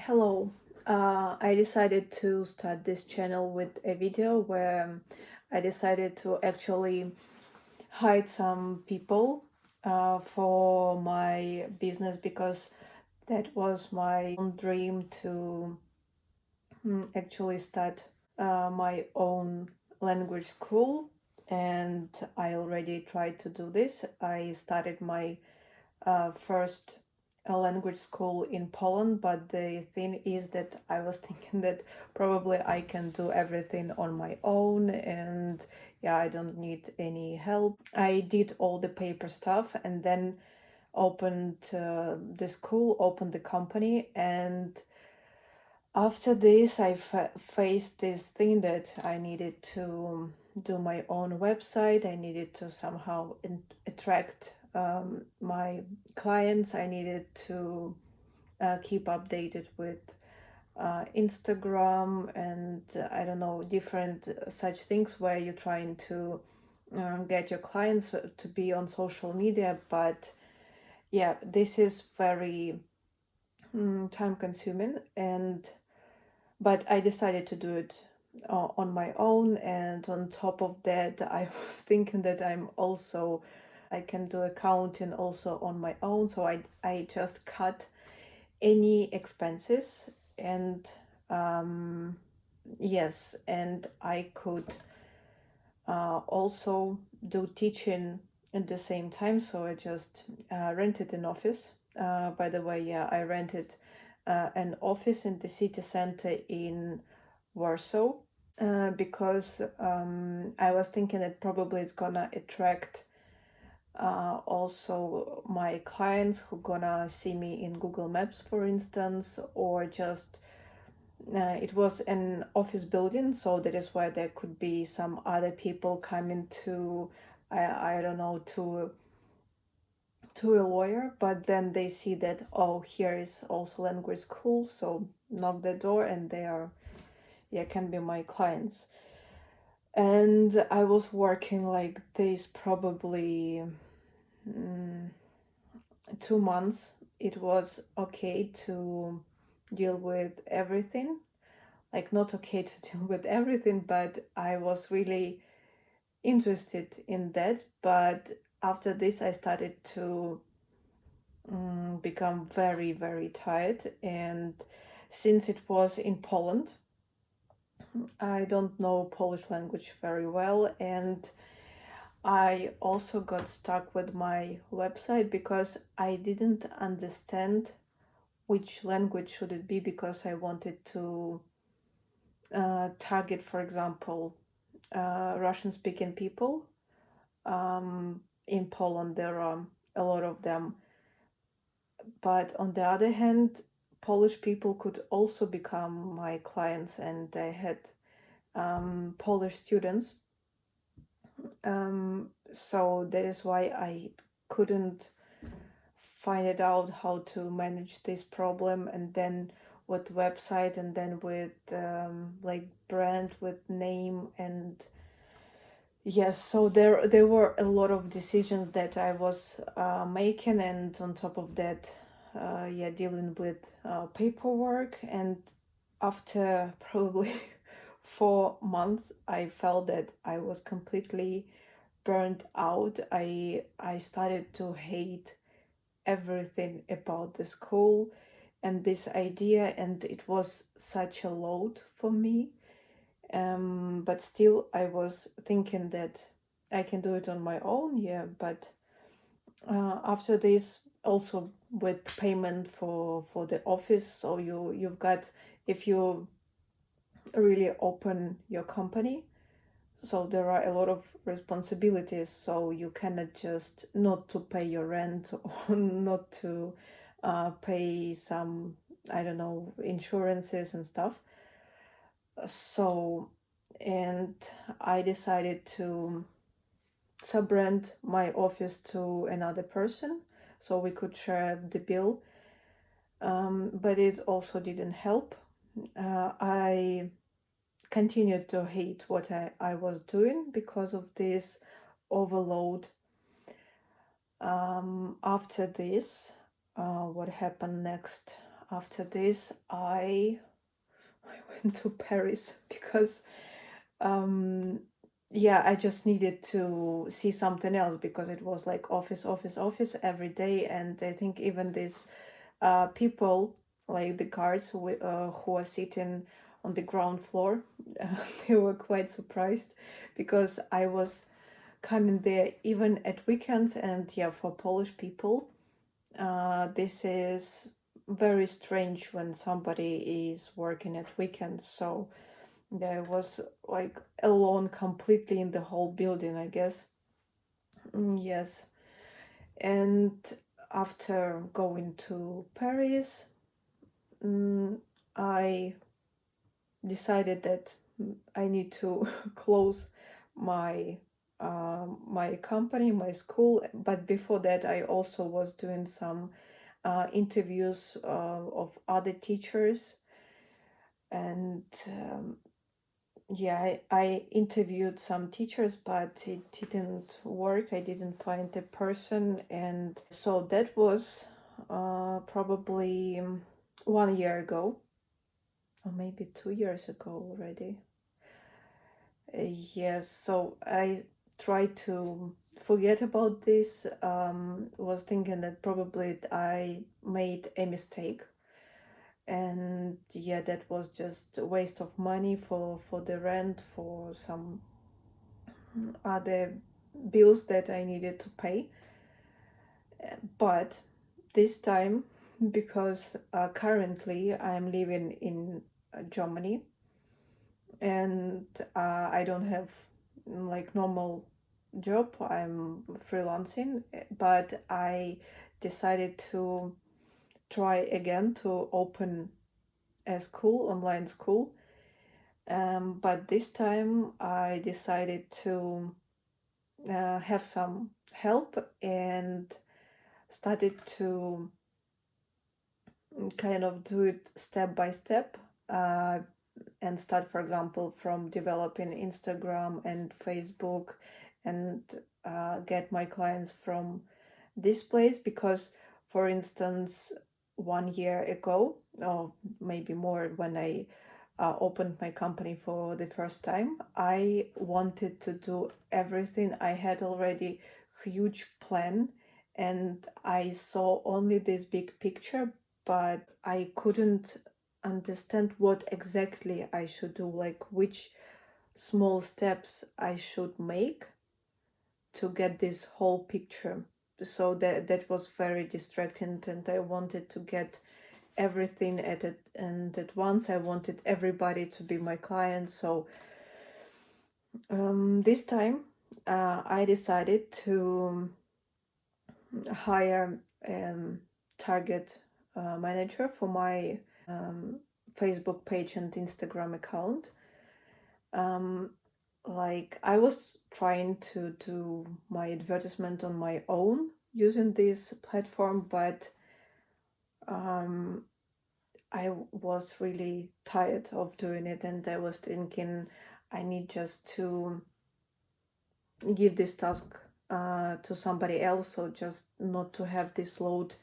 Hello. I decided to start this channel with a video where I decided to actually hire some people for my business because that was my own dream to actually start my own language school. And I already tried to do this. I started my first language school in Poland, but the thing is that I was thinking that probably I can do everything on my own and yeah, I don't need any help. I did all the paper stuff and then opened the school, opened the company, and after this, faced this thing that I needed to do my own website. I needed to somehow attract my clients. I needed to keep updated with Instagram and I don't know, different such things where you're trying to get your clients to be on social media. But yeah, this is very time consuming, and but I decided to do it on my own. And on top of that, I was thinking that I can do accounting also on my own. So I just cut any expenses and yes, and I could also do teaching at the same time. So I just rented an office. By the way, yeah, I rented an office in the city center in Warsaw because I was thinking that probably it's gonna attract also my clients who gonna see me in Google Maps, for instance, or just it was an office building, so that is why there could be some other people coming to, I don't know, to a lawyer, but then they see that, oh, here is also language school, so knock the door and they are, yeah, can be my clients. And I was working like this probably 2 months. It was okay to deal with everything, like not okay to deal with everything, but I was really interested in that. But after this, I started to become very, very tired. And since it was in Poland, I don't know Polish language very well. And I also got stuck with my website because I didn't understand which language should it be, because I wanted to target, for example, Russian speaking people. In Poland, there are a lot of them. But on the other hand, Polish people could also become my clients, and I had Polish students. So that is why I couldn't find it out how to manage this problem, and then with website, and then with like brand, with name, and yes, so there were a lot of decisions that I was making, and on top of that, yeah, dealing with paperwork. And after probably 4 months, I felt that I was completely burnt out. I started to hate everything about the school and this idea, and it was such a load for me. But still, I was thinking that I can do it on my own, yeah. But after this, also with payment for the office, so you've got, if you really open your company, so there are a lot of responsibilities. So you cannot just not to pay your rent or not to pay some, I don't know, insurances and stuff. So, and I decided to sub-rent my office to another person so we could share the bill. But it also didn't help. I continued to hate what I was doing because of this overload. After this, what happened next? after this, I went to Paris because um yeah, I just needed to see something else because it was like office, office, office every day, and I think even these people, like the guards who are sitting on the ground floor, they were quite surprised because I was coming there even at weekends. And yeah, for Polish people, this is very strange when somebody is working at weekends. So yeah, I was like alone completely in the whole building, I guess. Yes. And after going to Paris, I decided that I need to close my my company, my school. But before that, I also was doing some interviews of other teachers, and yeah, I interviewed some teachers, but it didn't work. I didn't find a person, and so that was probably 1 year ago, or maybe 2 years ago already. Yes, so I tried to forget about this. Was thinking that probably I made a mistake, and yeah, that was just a waste of money for the rent, for some other bills that I needed to pay. But this time, because currently I'm living in Germany, and I don't have like normal job. I'm freelancing, but I decided to try again to open a school, online school. But this time I decided to have some help and started to kind of do it step by step. Uh, and start, for example, from developing Instagram and Facebook, and get my clients from this place. Because, for instance, 1 year ago, or maybe more, when I opened my company for the first time, I wanted to do everything. I had already huge plan, and I saw only this big picture, but I couldn't understand what exactly I should do, like which small steps I should make to get this whole picture. So that was very distracting, and I wanted to get everything at it, and at once I wanted everybody to be my client. So this time I decided to hire target manager for my Facebook page and Instagram account. Um, like I was trying to do my advertisement on my own using this platform, but um, I was really tired of doing it, and I was thinking I need just to give this task to somebody else, so just not to have this load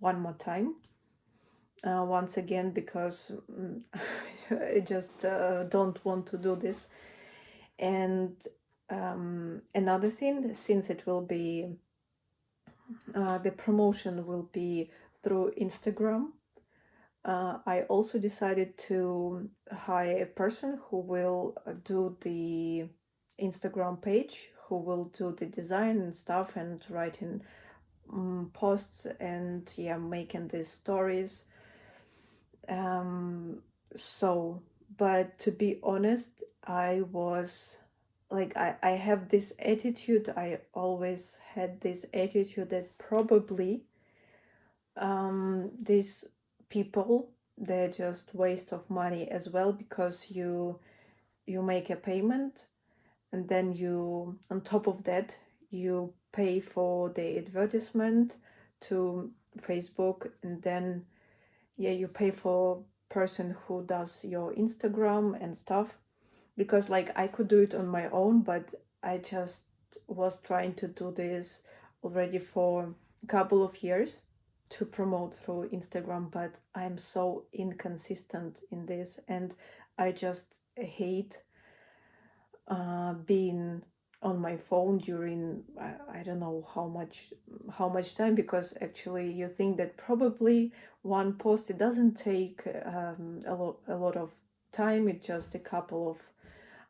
one more time. Once again, because I just don't want to do this. And another thing, since it will be the promotion will be through Instagram, I also decided to hire a person who will do the Instagram page, who will do the design and stuff, and writing posts, and yeah, making these stories. Um, so, but to be honest, I was like, I have this attitude. I always had this attitude that probably these people, they're just waste of money as well, because you make a payment, and then you, on top of that, you pay for the advertisement to Facebook, and then yeah, you pay for person who does your Instagram and stuff. Because like I could do it on my own, but I just was trying to do this already for a couple of years. to promote through Instagram, but I'm so inconsistent in this, and I just hate being on my phone during I don't know how much time, because actually you think that probably one post, it doesn't take a lot of time. It's just a couple of,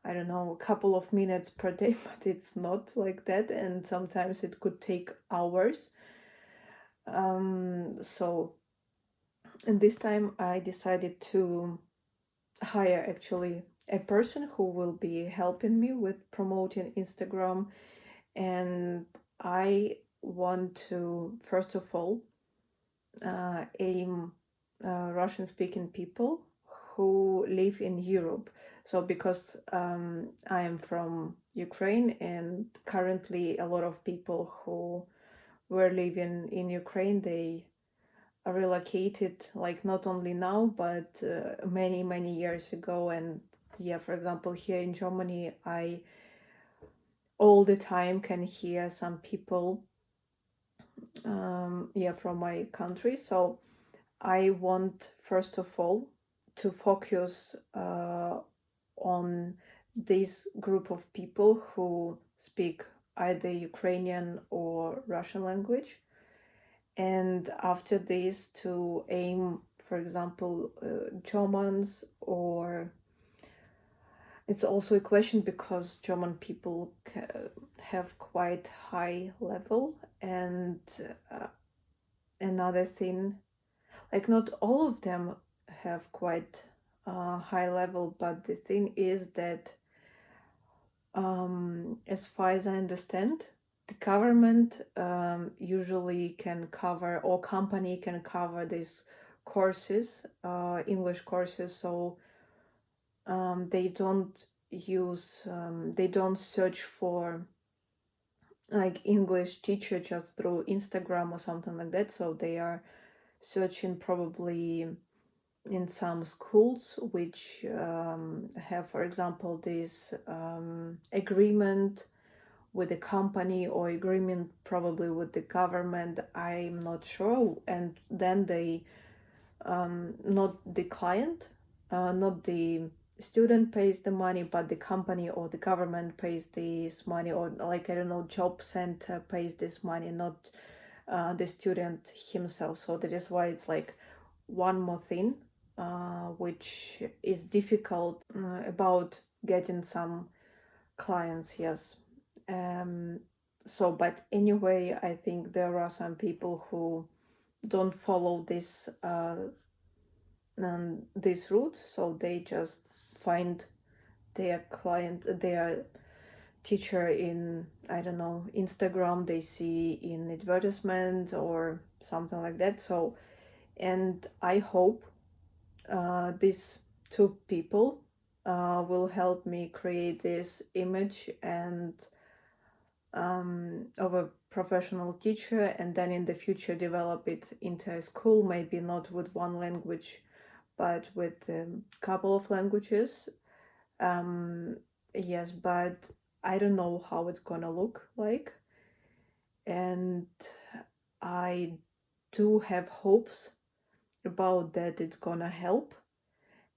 I don't know, a couple of minutes per day, but it's not like that, and sometimes it could take hours. So, and this time I decided to hire actually a person who will be helping me with promoting Instagram. And I want to, first of all, aim Russian speaking people who live in Europe. So, because I am from Ukraine, and currently a lot of people who were living in Ukraine, they are relocated, like not only now, but many, many years ago. And yeah, for example, here in Germany, I all the time can hear some people yeah, from my country. So I want, first of all, to focus on this group of people who speak either Ukrainian or Russian language. And after this, to aim, for example, Germans, or it's also a question because German people have quite high level. And another thing, like not all of them have quite high level, but the thing is that as far as I understand, the government usually can cover, or company can cover these courses, English courses. So they don't they don't search for like English teacher just through Instagram or something like that. So they are searching probably in some schools which have, for example, this agreement with the company, or agreement probably with the government. I'm not sure. And then they, not the client, not the student pays the money, but the company or the government pays this money, or like, I don't know, job center pays this money, not the student himself. So that is why it's like one more thing which is difficult about getting some clients. Yes. um so, but anyway, I think there are some people who don't follow this route, so they just find their client, their teacher in, I don't know, Instagram, they see in advertisement or something like that. So, and I hope these two people will help me create this image and of a professional teacher, and then in the future develop it into a school, maybe not with one language, but with a couple of languages. um, yes, but I don't know how it's gonna look like. And I do have hopes about that it's gonna help.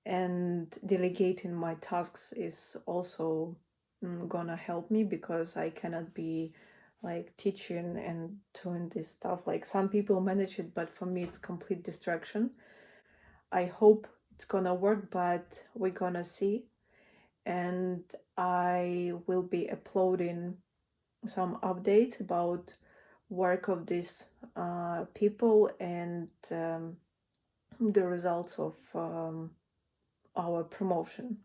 And delegating my tasks is also gonna help me, because I cannot be like teaching and doing this stuff. Like some people manage it, but for me it's complete distraction. I hope it's gonna work, but we're gonna see. And I will be uploading some updates about work of these people, and the results of our promotion.